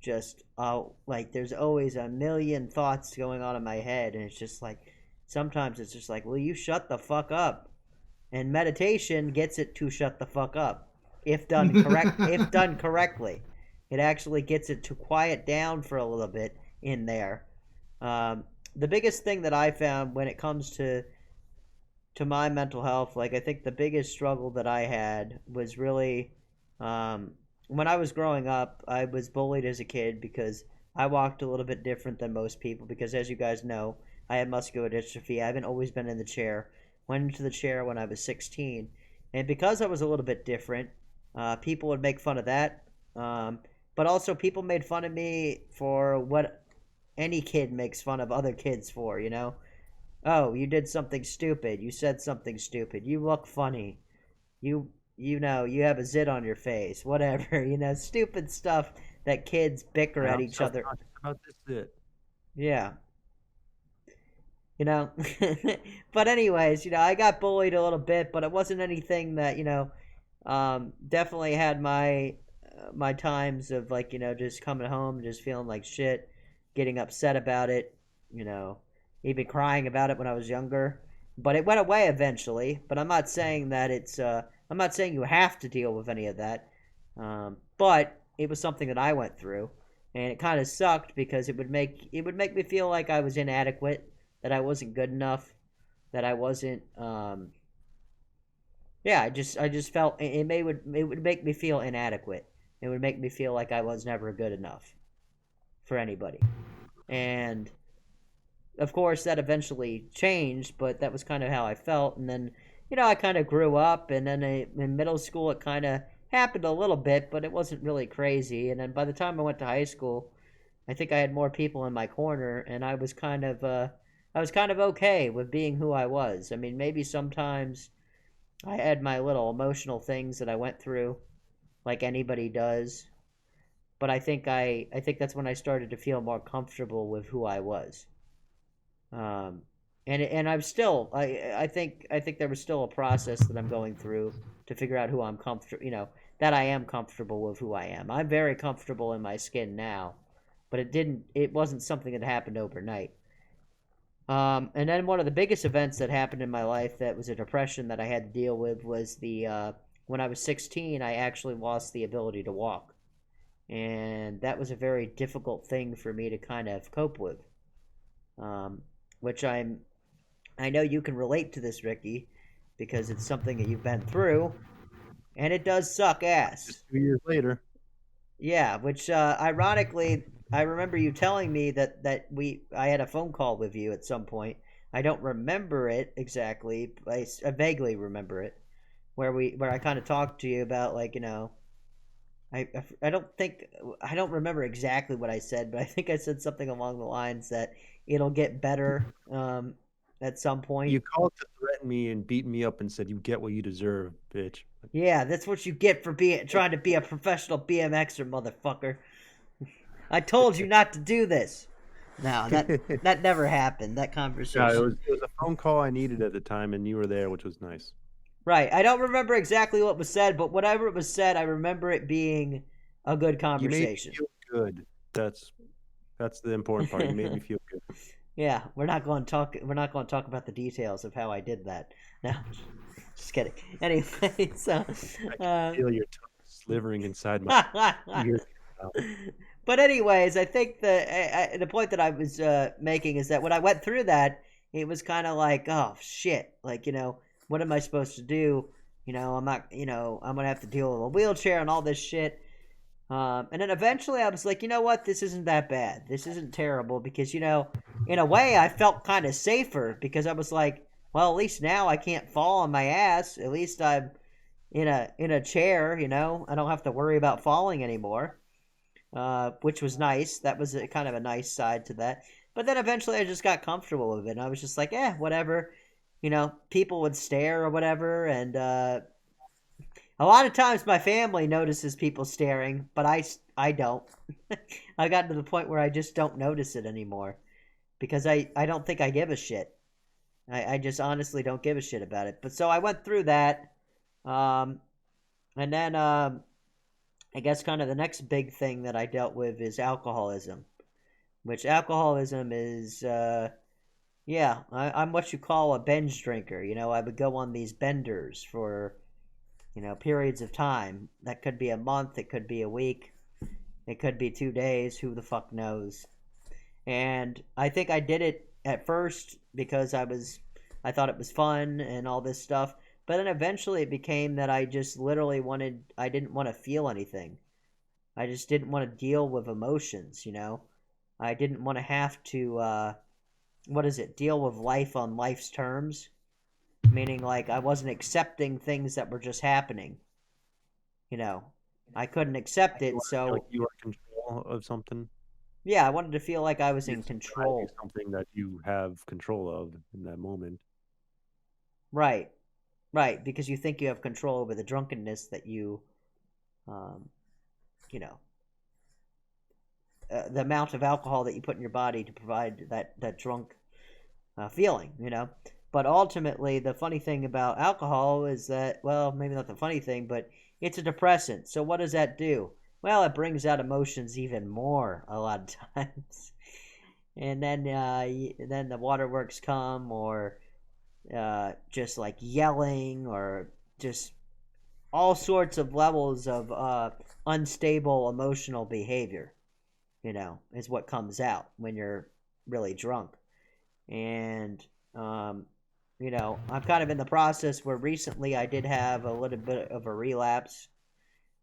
just like there's always a million thoughts going on in my head, and it's just like sometimes it's just like, will you shut the fuck up? And meditation gets it to shut the fuck up if done correctly. It actually gets it to quiet down for a little bit in there. Um, the biggest thing that I found when it comes to my mental health, like I think the biggest struggle that I had was really um, when I was growing up. I was bullied as a kid because I walked a little bit different than most people. Because as you guys know, I had muscular dystrophy. I haven't always been in the chair. Went into the chair when I was 16, and because I was a little bit different, people would make fun of that. Um, but also, people made fun of me for what any kid makes fun of other kids for. Oh, you did something stupid. You said something stupid. You look funny. You have a zit on your face. Whatever. Stupid stuff that kids bicker at I'm each other. self-conscious about this. Yeah. You know. But anyways, I got bullied a little bit, but it wasn't anything that, definitely had my times of like, just coming home and just feeling like shit, getting upset about it, you know, even crying about it when I was younger. But it went away eventually. But I'm not saying that I'm not saying you have to deal with any of that. But it was something that I went through, and it kind of sucked because it would make me feel like I was inadequate, that I wasn't good enough, that I wasn't yeah, I just felt it would make me feel inadequate. It would make me feel like I was never good enough for anybody. And of course that eventually changed, but that was kind of how I felt. And then I kind of grew up, and then in middle school it kind of happened a little bit, but it wasn't really crazy. And then by the time I went to high school, I think I had more people in my corner, and I was kind of okay with being who I was. I mean, maybe sometimes I had my little emotional things that I went through, like anybody does. But I think that's when I started to feel more comfortable with who I was. Um, and I'm still I think there was still a process that I'm going through to figure out who I'm comfortable. That I am comfortable with who I am. I'm very comfortable in my skin now, but it wasn't something that happened overnight. And then one of the biggest events that happened in my life that was a depression that I had to deal with was the when I was 16, I actually lost the ability to walk, and that was a very difficult thing for me to kind of cope with. Um, which I know you can relate to this, Ricky, because it's something that you've been through, and it does suck ass. Just 2 years later. Yeah, which ironically, I remember you telling me that I had a phone call with you at some point. I don't remember it exactly. But I vaguely remember it, where I kind of talked to you about like I don't remember exactly what I said, but I think I said something along the lines that it'll get better at some point. You called to threaten me and beat me up and said, "You get what you deserve, bitch." Yeah, that's what you get for trying to be a professional BMXer, motherfucker. I told you not to do this. No, that never happened. That conversation. No, it was a phone call I needed at the time, and you were there, which was nice. Right. I don't remember exactly what was said, but whatever it was said, I remember it being a good conversation. You made me feel good. That's the important part. You made me feel good. Yeah, we're not going to talk about the details of how I did that. No, just kidding. Anyway, so I can feel your tongue slivering inside my ear. But anyways, I think the point that I was making is that when I went through that, it was kind of like, oh shit, like, you know, what am I supposed to do? You know, I'm not, you know, I'm gonna have to deal with a wheelchair and all this shit. And then eventually I was like, you know what, this isn't that bad. This isn't terrible because, you know, in a way I felt kind of safer because I was like, well, at least now I can't fall on my ass. At least I'm in a chair, you know. I don't have to worry about falling anymore. Which was nice. That was kind of a nice side to that. But then eventually I just got comfortable with it. And I was just like, whatever. You know, people would stare or whatever. And a lot of times my family notices people staring, but I don't. I got to the point where I just don't notice it anymore. Because I don't think I give a shit. I just honestly don't give a shit about it. But so I went through that. And then I guess kind of the next big thing that I dealt with is alcoholism, which alcoholism is, I'm what you call a binge drinker. You know, I would go on these benders for, you know, periods of time. That could be a month, it could be a week, it could be 2 days, who the fuck knows. And I think I did it at first because I thought it was fun and all this stuff. But then eventually it became that I just literally I didn't want to feel anything. I just didn't want to deal with emotions, you know? I didn't want to have to, deal with life on life's terms. Meaning, like, I wasn't accepting things that were just happening. You know? I couldn't accept it, so... Like you were in control of something? Yeah, I wanted to feel like I was in control. Something that you have control of in that moment. Right. Right, because you think you have control over the drunkenness that you, you know, the amount of alcohol that you put in your body to provide that drunk feeling, you know. But ultimately, the funny thing about alcohol is that, well, maybe not the funny thing, but it's a depressant. So what does that do? Well, it brings out emotions even more a lot of times. And then the waterworks come, or just like yelling, or just all sorts of levels of unstable emotional behavior, you know, is what comes out when you're really drunk. And you know, I'm kind of in the process where recently I did have a little bit of a relapse,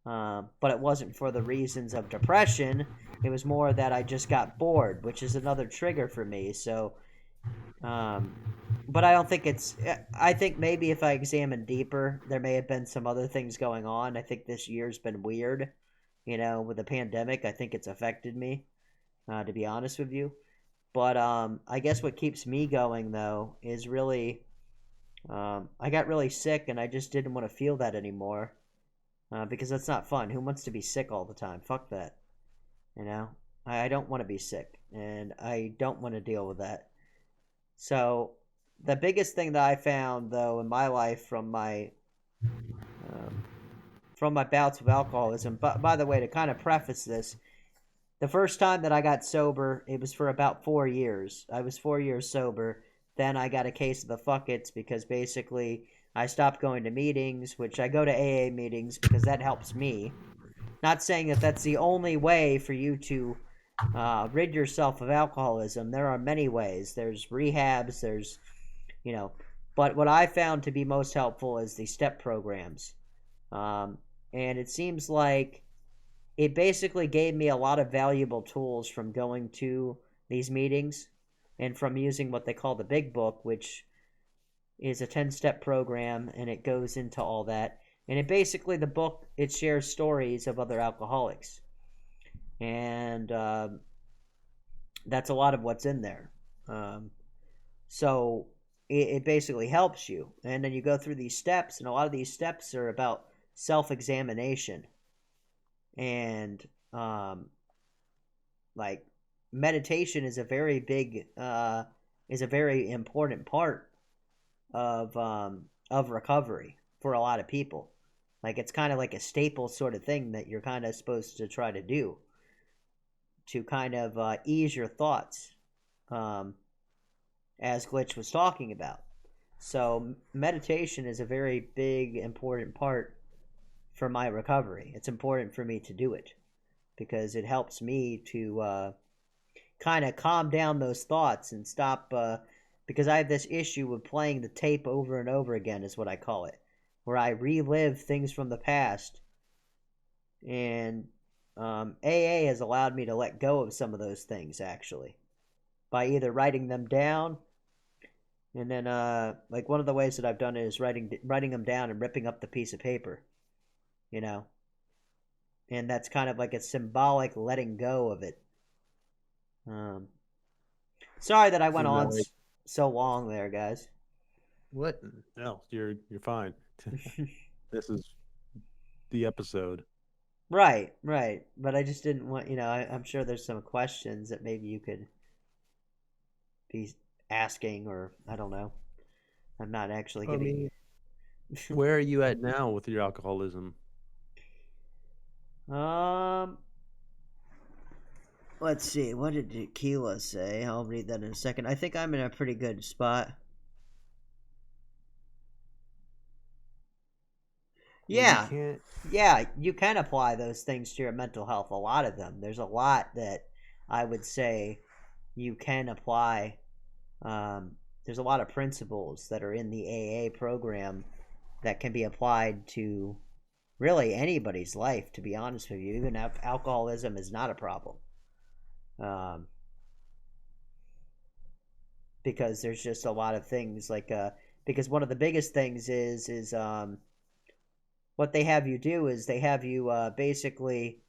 but it wasn't for the reasons of depression. It was more that I just got bored, which is another trigger for me. So but I don't think I think maybe if I examine deeper, there may have been some other things going on. I think this year's been weird, you know, with the pandemic. I think it's affected me, to be honest with you. But I guess what keeps me going, though, is really, I got really sick and I just didn't want to feel that anymore, because that's not fun. Who wants to be sick all the time? Fuck that. You know, I don't want to be sick, and I don't want to deal with that. So the biggest thing that I found, though, in my life from my bouts with alcoholism, but by the way, to kind of preface this, the first time that I got sober, it was for about 4 years. I was 4 years sober. Then I got a case of the fuckets because basically I stopped going to meetings, which I go to AA meetings because that helps me. Not saying that that's the only way for you to rid yourself of alcoholism. There are many ways. There's rehabs, there's, you know, but what I found to be most helpful is the step programs. And it seems like it basically gave me a lot of valuable tools from going to these meetings and from using what they call the Big Book, which is a 10-step program, and it goes into all that. And it basically, the book, it shares stories of other alcoholics. And that's a lot of what's in there. So it basically helps you. And then you go through these steps, and a lot of these steps are about self-examination. And like meditation is a very big is a very important part of recovery for a lot of people. Like it's kind of like a staple sort of thing that you're kind of supposed to try to do to kind of ease your thoughts, as Glitch was talking about. So meditation is a very big, important part for my recovery. It's important for me to do it because it helps me to kind of calm down those thoughts and stop, because I have this issue with playing the tape over and over again, is what I call it, where I relive things from the past. And AA has allowed me to let go of some of those things, actually, by either writing them down, and then like one of the ways that I've done it is writing them down and ripping up the piece of paper, you know, and that's kind of like a symbolic letting go of it. Sorry that I went on so long there, guys. What? No, you're fine. This is the episode. Right. But I just didn't want, I'm sure there's some questions that maybe you could be asking, or I don't know. I'm not actually getting. Where are you at now with your alcoholism? Let's see. What did Tequila say? I'll read that in a second. I think I'm in a pretty good spot. Yeah. You can apply those things to your mental health. A lot of them. There's a lot that I would say you can apply. There's a lot of principles that are in the AA program that can be applied to really anybody's life, to be honest with you. Even if alcoholism is not a problem. Because there's just a lot of things like, because one of the biggest things is what they have you do is they have you basically,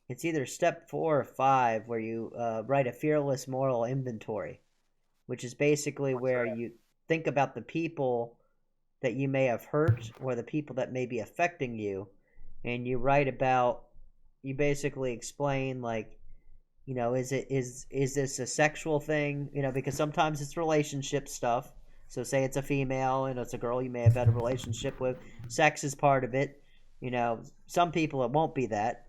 it's either step 4 or 5 where you write a fearless moral inventory, which is basically where you think about the people that you may have hurt or the people that may be affecting you, and you write about, you basically explain, like, is this a sexual thing? Because sometimes it's relationship stuff. So say it's a female and it's a girl you may have had a relationship with. Sex is part of it. Some people it won't be that.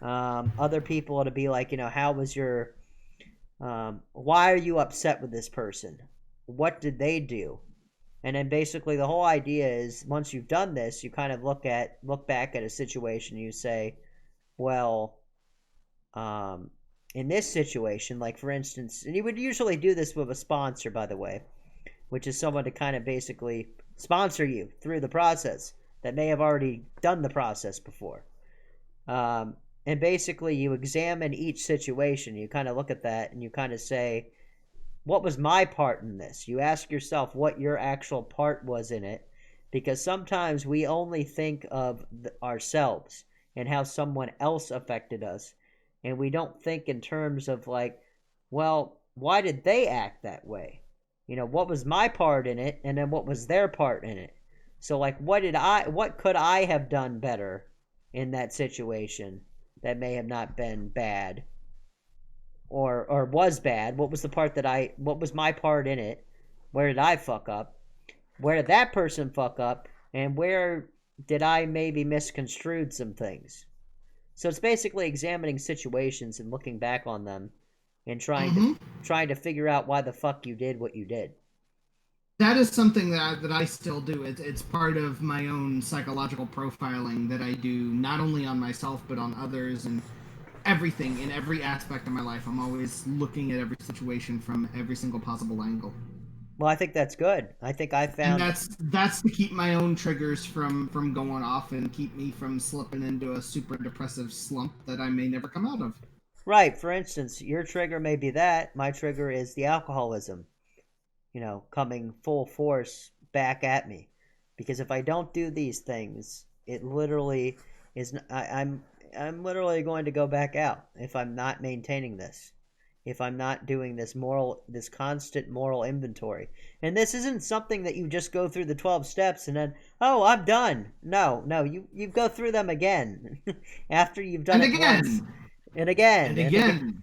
Other people it'll be like, how was your, why are you upset with this person? What did they do? And then basically the whole idea is once you've done this, you kind of look back at a situation and you say, well, in this situation, like for instance, and you would usually do this with a sponsor, by the way, which is someone to kind of basically sponsor you through the process that may have already done the process before. And basically you examine each situation. You kind of look at that and you kind of say, what was my part in this? You ask yourself what your actual part was in it, because sometimes we only think of ourselves and how someone else affected us. And we don't think in terms of like, well, why did they act that way? What was my part in it, and then what was their part in it? So like, what could I have done better in that situation that may have not been bad or was bad? What was my part in it? Where did I fuck up? Where did that person fuck up? And where did I maybe misconstrued some things? So it's basically examining situations and looking back on them and trying to figure out why the fuck you did what you did. That is something that I still do. It's part of my own psychological profiling that I do, not only on myself but on others and everything, in every aspect of my life. I'm always looking at every situation from every single possible angle. Well, I think that's good. I think I found... And that's to keep my own triggers from going off and keep me from slipping into a super depressive slump that I may never come out of. Right. For instance, your trigger may be that. My trigger is the alcoholism, coming full force back at me. Because if I don't do these things, it literally is... I'm literally going to go back out if I'm not maintaining this. if I'm not doing this constant moral inventory. And this isn't something that you just go through the 12 steps and then, oh, I'm done. No, you go through them again after you've done it once. And again. And again.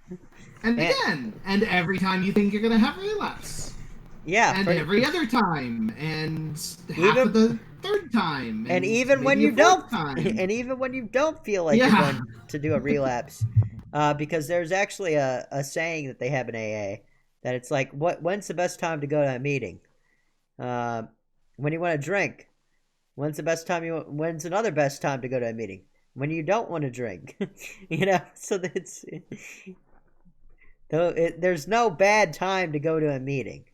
And again. And every time you think you're going to have a relapse. Yeah. And every other time. And half of the third time. And even when you don't. And even when you don't feel like you're going to do a relapse. Because there's actually a saying that they have in AA that it's like, when's the best time to go to a meeting? When you want to drink. When's another best time to go to a meeting? When you don't want to drink. So there's no bad time to go to a meeting.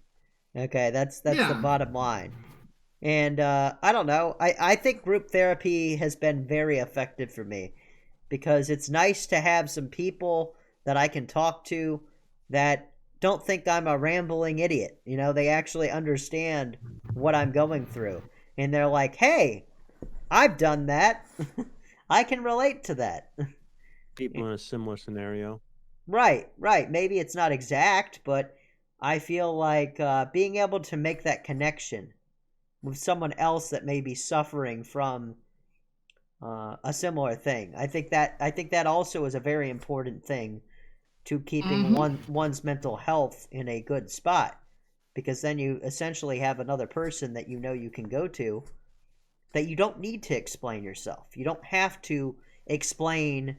Okay, that's the bottom line. And I don't know. I think group therapy has been very effective for me. Because it's nice to have some people that I can talk to that don't think I'm a rambling idiot. They actually understand what I'm going through. And they're like, hey, I've done that. I can relate to that. People in a similar scenario. Right. Maybe it's not exact, but I feel like being able to make that connection with someone else that may be suffering from a similar thing. I think that also is a very important thing to keeping one's mental health in a good spot, because then you essentially have another person that you can go to, that you don't need to explain yourself. You don't have to explain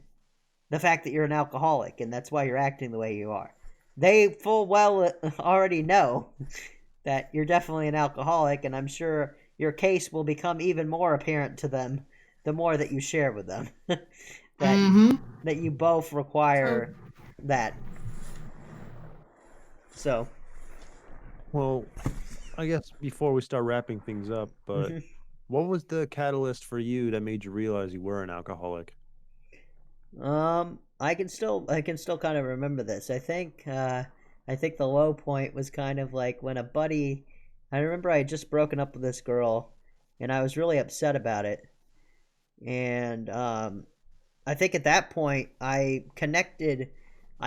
the fact that you're an alcoholic and that's why you're acting the way you are. They full well already know that you're definitely an alcoholic, and I'm sure your case will become even more apparent to them the more that you share with them that you both require that. So, well, I guess before we start wrapping things up, but what was the catalyst for you that made you realize you were an alcoholic? I can still kind of remember this. I think the low point was kind of like when I remember I had just broken up with this girl, and I was really upset about it. And I think at that point I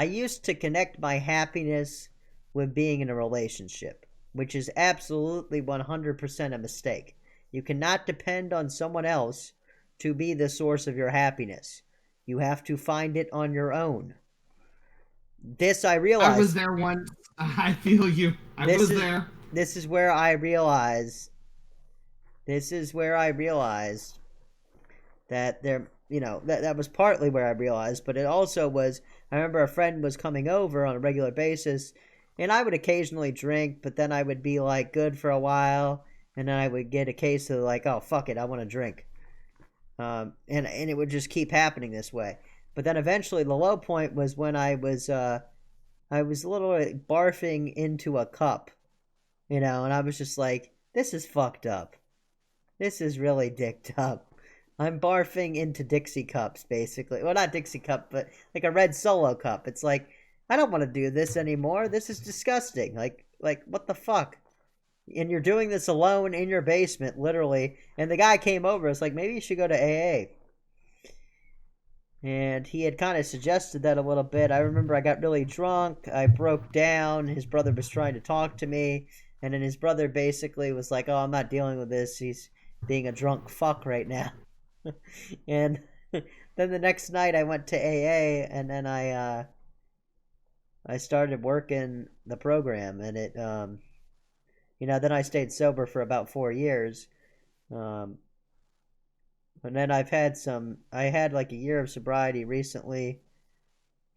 used to connect my happiness with being in a relationship, which is absolutely 100% a mistake. You cannot depend on someone else to be the source of your happiness. You have to find it on your own. This I realized. I was there once. I feel you. I was there. This is where I realized that there, that was partly where I realized, but it also was, I remember a friend was coming over on a regular basis, and I would occasionally drink, but then I would be like good for a while, and then I would get a case of like, oh, fuck it, I want to drink. And it would just keep happening this way. But then eventually the low point was when I was literally barfing into a cup, and I was just like, this is fucked up. This is really dicked up. I'm barfing into Dixie cups, basically. Well, not Dixie cup, but like a red Solo cup. It's like, I don't want to do this anymore. This is disgusting. Like what the fuck? And you're doing this alone in your basement, literally. And the guy came over. It's like, maybe you should go to AA. And he had kind of suggested that a little bit. I remember I got really drunk. I broke down. His brother was trying to talk to me. And then his brother basically was like, oh, I'm not dealing with this. He's being a drunk fuck right now. And then the next night I went to AA, and then I started working the program, and it then I stayed sober for about 4 years, and then I had like a year of sobriety recently,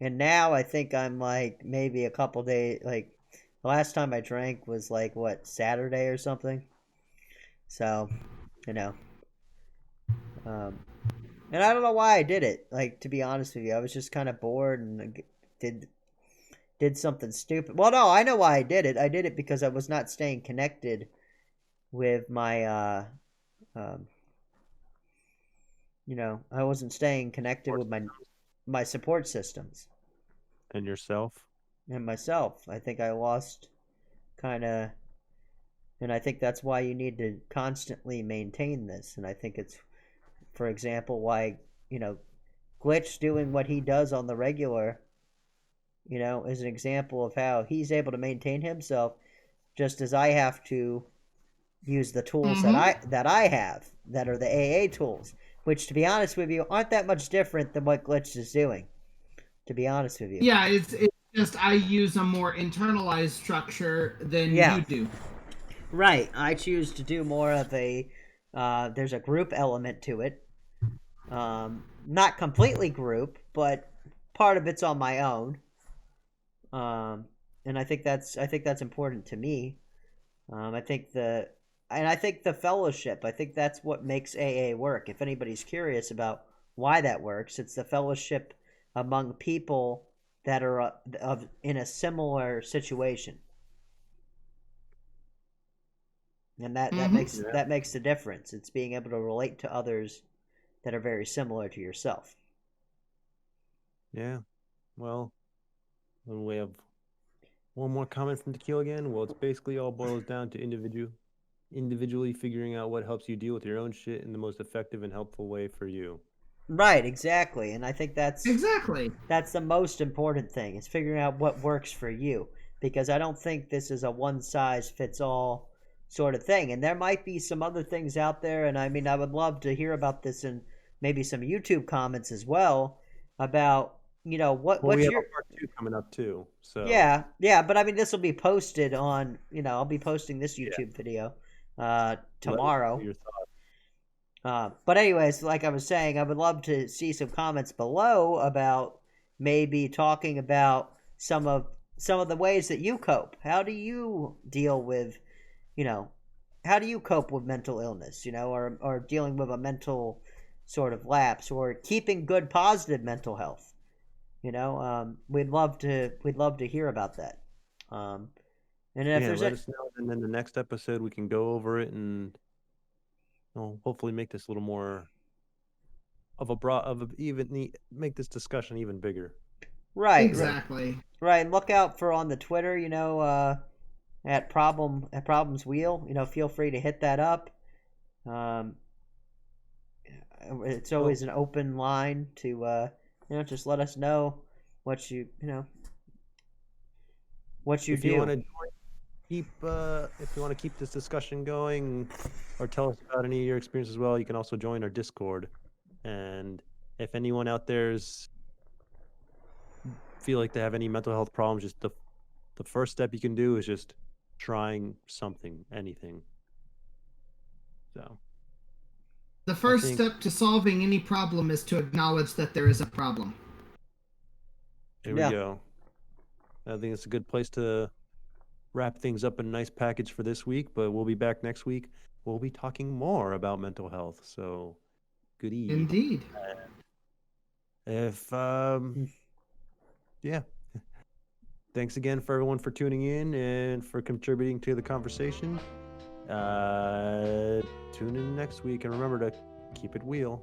and now I think I'm like maybe a couple days, like the last time I drank was like Saturday or something. So and I don't know why I did it. Like, to be honest with you, I was just kind of bored and did something stupid. Well, no, I know why I did it. I did it because I was not staying connected with my, I wasn't staying connected with my support systems. And yourself? And myself. I think I lost kind of, and I think that's why you need to constantly maintain this. And I think it's, for example, why, Glitch doing what he does on the regular is an example of how he's able to maintain himself, just as I have to use the tools that I have, that are the AA tools, which, to be honest with you, aren't that much different than what Glitch is doing. To be honest with you. Yeah, it's just I use a more internalized structure than you do. Right. I choose to do more of a. There's a group element to it. Not completely group, but part of it's on my own. And I think that's important to me. I think the fellowship. I think that's what makes AA work. If anybody's curious about why that works, it's the fellowship among people that are in a similar situation, and that makes the difference. It's being able to relate to others that are very similar to yourself. Yeah. Well, we have one more comment from Tequila again. Well, it's basically all boils down to individually figuring out what helps you deal with your own shit in the most effective and helpful way for you. Right, exactly. And I think that's the most important thing, is figuring out what works for you, because I don't think this is a one size fits all sort of thing. And there might be some other things out there, and I mean, I would love to hear about this in maybe some YouTube comments as well, about what's we have your a part 2 coming up too. So yeah, but I mean, this will be posted on, I'll be posting this YouTube video tomorrow. Your thoughts. But anyways, like I was saying, I would love to see some comments below about maybe talking about some of the ways that you cope. How do you deal with, how do you cope with mental illness, or dealing with a mental sort of lapse, or keeping good positive mental health? We'd love to hear about that. And if there's let us know, and then the next episode we can go over it and hopefully make this a little more of make this discussion even bigger. Right. Exactly. Right. Look out for on the Twitter, at Problems Wheel. Feel free to hit that up. It's always an open line to just let us know what you if do. You want to if you want to keep this discussion going, or tell us about any of your experiences as well, you can also join our Discord. And if anyone out there's feel like they have any mental health problems, just the first step you can do is just trying something, anything. So the first step to solving any problem is to acknowledge that there is a problem. There we go. I think it's a good place to wrap things up in a nice package for this week, but we'll be back next week. We'll be talking more about mental health. So good evening. Indeed. If thanks again for everyone for tuning in and for contributing to the conversation. Tune in next week, and remember to keep it wheel.